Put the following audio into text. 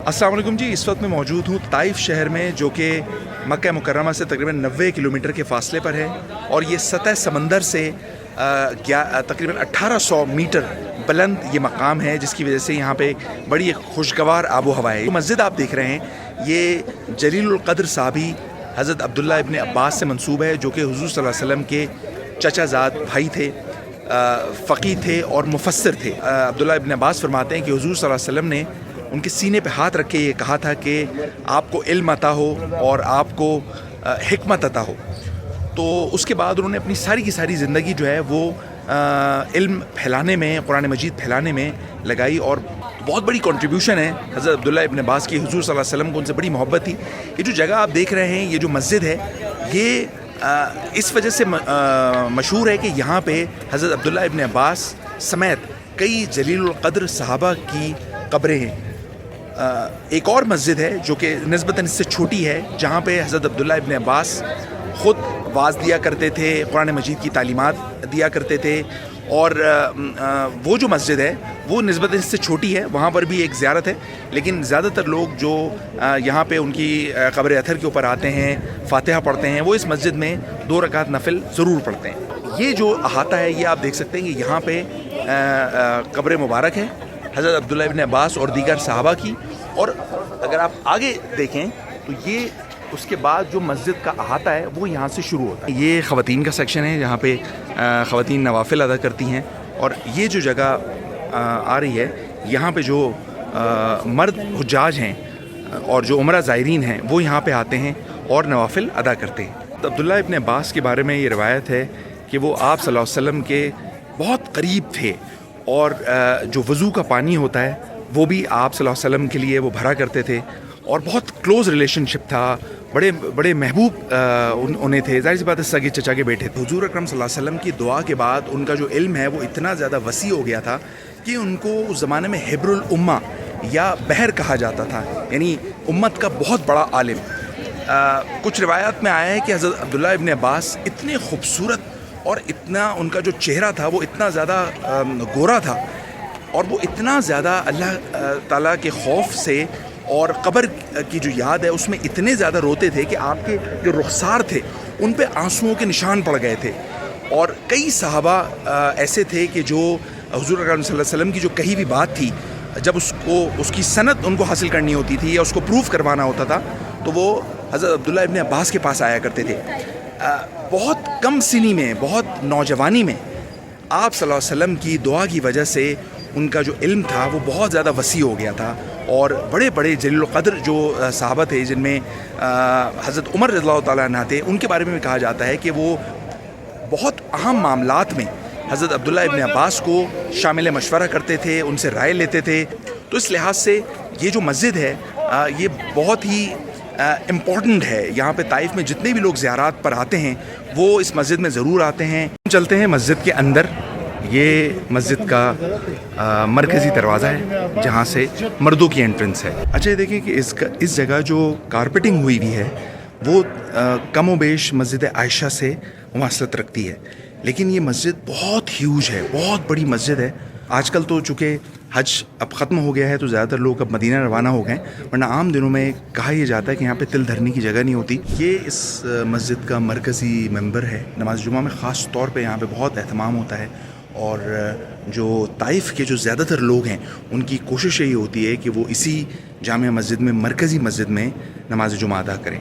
अस्सलाम वालेकुम जी। इस वक्त मैं मौजूद हूँ ताइफ शहर में, जो कि मक्का मुकर्रमा से तकरीबन 90 किलोमीटर के फासले पर है, और ये सतह समंदर से तकरीबन 1800 मीटर बुलंद ये मकाम है, जिसकी वजह से यहाँ पे बड़ी एक खुशगवार आबो हवा है। मस्जिद आप देख रहे हैं, ये जलीलुल क़द्र साहबी हज़रत अब्दुल्ला इब्न अब्बास से मंसूब है, जो कि हुज़ूर सल्लल्लाहु अलैहि वसल्लम के चचाज़ाद भाई थे, फ़क़ीह थे और मुफ़स्सिर थे। अब्दुल्ला इब्न अब्बास फरमाते हैं कि हुज़ूर सल्लल्लाहु अलैहि वसल्लम ने उनके सीने पे हाथ रख के ये कहा था कि आपको इल्म अता हो और आपको हिकमत अता हो। तो उसके बाद उन्होंने अपनी सारी की सारी ज़िंदगी जो है वो इल्म फैलाने में, कुरान मजीद फैलाने में लगाई, और बहुत बड़ी कंट्रीब्यूशन है हज़रत अब्दुल्ला इब्न अब्बास की। हुज़ूर सल्लल्लाहु अलैहि वसल्लम को उनसे बड़ी मोहब्बत थी। ये जो जगह आप देख रहे हैं, ये जो मस्जिद है, ये इस वजह से मशहूर है कि यहाँ पे हज़रत अब्दुल्ला इब्न अब्बास समेत कई जलीलुल क़द्र सहाबा की कब्रें हैं। एक और मस्जिद है जो कि निस्बतन इससे छोटी है, जहाँ पे हज़रत अब्दुल्ला इब्न अब्बास ख़ुद वाज़ दिया करते थे, कुरान मजीद की तालीमात दिया करते थे, और वो जो मस्जिद है वो निस्बतन इससे छोटी है, वहाँ पर भी एक ज़ियारत है। लेकिन ज़्यादातर लोग जो यहाँ पे उनकी क़ब्र अथर के ऊपर आते हैं, फ़ातिहा पढ़ते हैं, वो इस मस्जिद में 2 रकात नफिल ज़रूर पढ़ते हैं। ये जो अहाता है, ये आप देख सकते हैं कि यहाँ पे क़ब्र मुबारक है हज़रत अब्दुल्ला इब्न अब्बास और दीगर सहाबा की। और अगर आप आगे देखें तो ये उसके बाद जो मस्जिद का अहाता है वो यहाँ से शुरू होता है। ये ख़वातीन का सेक्शन है, जहाँ पे ख़वातीन नवाफिल अदा करती हैं, और ये जो जगह आ रही है, यहाँ पे जो मर्द हुज्जाज हैं और जो उमरा ज़ायरीन हैं, वो यहाँ पे आते हैं और नवाफिल अदा करते हैं। तो अब्दुल्ला इब्न अब्बास के बारे में ये रवायत है कि वो आप सल्लल्लाहु अलैहि वसल्लम के बहुत करीब थे, और जो वज़ू का पानी होता है वो भी आप सल्लल्लाहु अलैहि वसल्लम के लिए वो भरा करते थे, और बहुत क्लोज़ रिलेशनशिप था, बड़े बड़े महबूब उन्हें थे। ज़ाहिर सी बात है, सगे चचा के बेटे थे। हुज़ूर अकरम सल्लल्लाहु अलैहि वसल्लम की दुआ के बाद उनका जो इल्म है वो इतना ज़्यादा वसी हो गया था कि उनको उस ज़माने में हिब्रुल उम्मा या बहर कहा जाता था, यानी उम्मत का बहुत बड़ा आलिम। कुछ रिवायात में आया है कि हज़रत अब्दुल्ला इब्न अब्बास इतने खूबसूरत, और इतना उनका जो चेहरा था वो इतना ज़्यादा गोरा था, और वो इतना ज़्यादा अल्लाह ताला के खौफ से और क़ब्र की जो याद है उसमें इतने ज़्यादा रोते थे कि आपके जो रुखसार थे उन पे आंसुओं के निशान पड़ गए थे। और कई सहाबा ऐसे थे कि जो हुज़ूर अकरम सल्लल्लाहु अलैहि वसल्लम की जो कही भी बात थी, जब उसकी सनद उनको हासिल करनी होती थी या उसको प्रूफ करवाना होता था, तो वो हज़रत अब्दुल्ला इब्न अब्बास के पास आया करते थे। बहुत कम सिनी में, बहुत नौजवानी में आप सल्लल्लाहु अलैहि वसल्लम की दुआ की वजह से उनका जो इल्म था वो बहुत ज़्यादा वसी हो गया था, और बड़े बड़े जलीलुल क़द्र जो सहाबा थे, जिनमें हज़रत उमर रज़ियल्लाहु ताला अन्हु थे, उनके बारे में भी कहा जाता है कि वो बहुत अहम मामलात में हज़रत अब्दुल्ला इब्न अब्बास को शामिल मशवरा करते थे, उनसे राय लेते थे। तो इस लिहाज से ये जो मस्जिद है ये बहुत ही इम्पॉर्टेंट है। यहाँ पे ताइफ में जितने भी लोग ज़ियारत पर आते हैं वो इस मस्जिद में ज़रूर आते हैं। चलते हैं मस्जिद के अंदर। ये मस्जिद का मरकज़ी दरवाज़ा है, जहाँ से मर्दों की एंट्रेंस है। अच्छा, ये देखिए कि इस जगह जो कारपेटिंग हुई भी है वो कम व बेश मस्जिद आयशा से मुमासलत रखती है, लेकिन ये मस्जिद बहुत ह्यूज है, बहुत बड़ी मस्जिद है। आजकल तो चूँकि हज अब ख़त्म हो गया है तो ज़्यादातर लोग अब मदीना रवाना हो गए, वरना आम दिनों में कहा यह जाता है कि यहाँ पे तिल धरने की जगह नहीं होती। ये इस मस्जिद का मरकज़ी मेंबर है। नमाज जुमा में ख़ास तौर पे यहाँ पे बहुत एहतमाम होता है, और जो ताइफ के जो ज़्यादातर लोग हैं उनकी कोशिश यही होती है कि वो इसी जामिया मस्जिद में, मरकज़ी मस्जिद में नमाज जुमा अदा करें।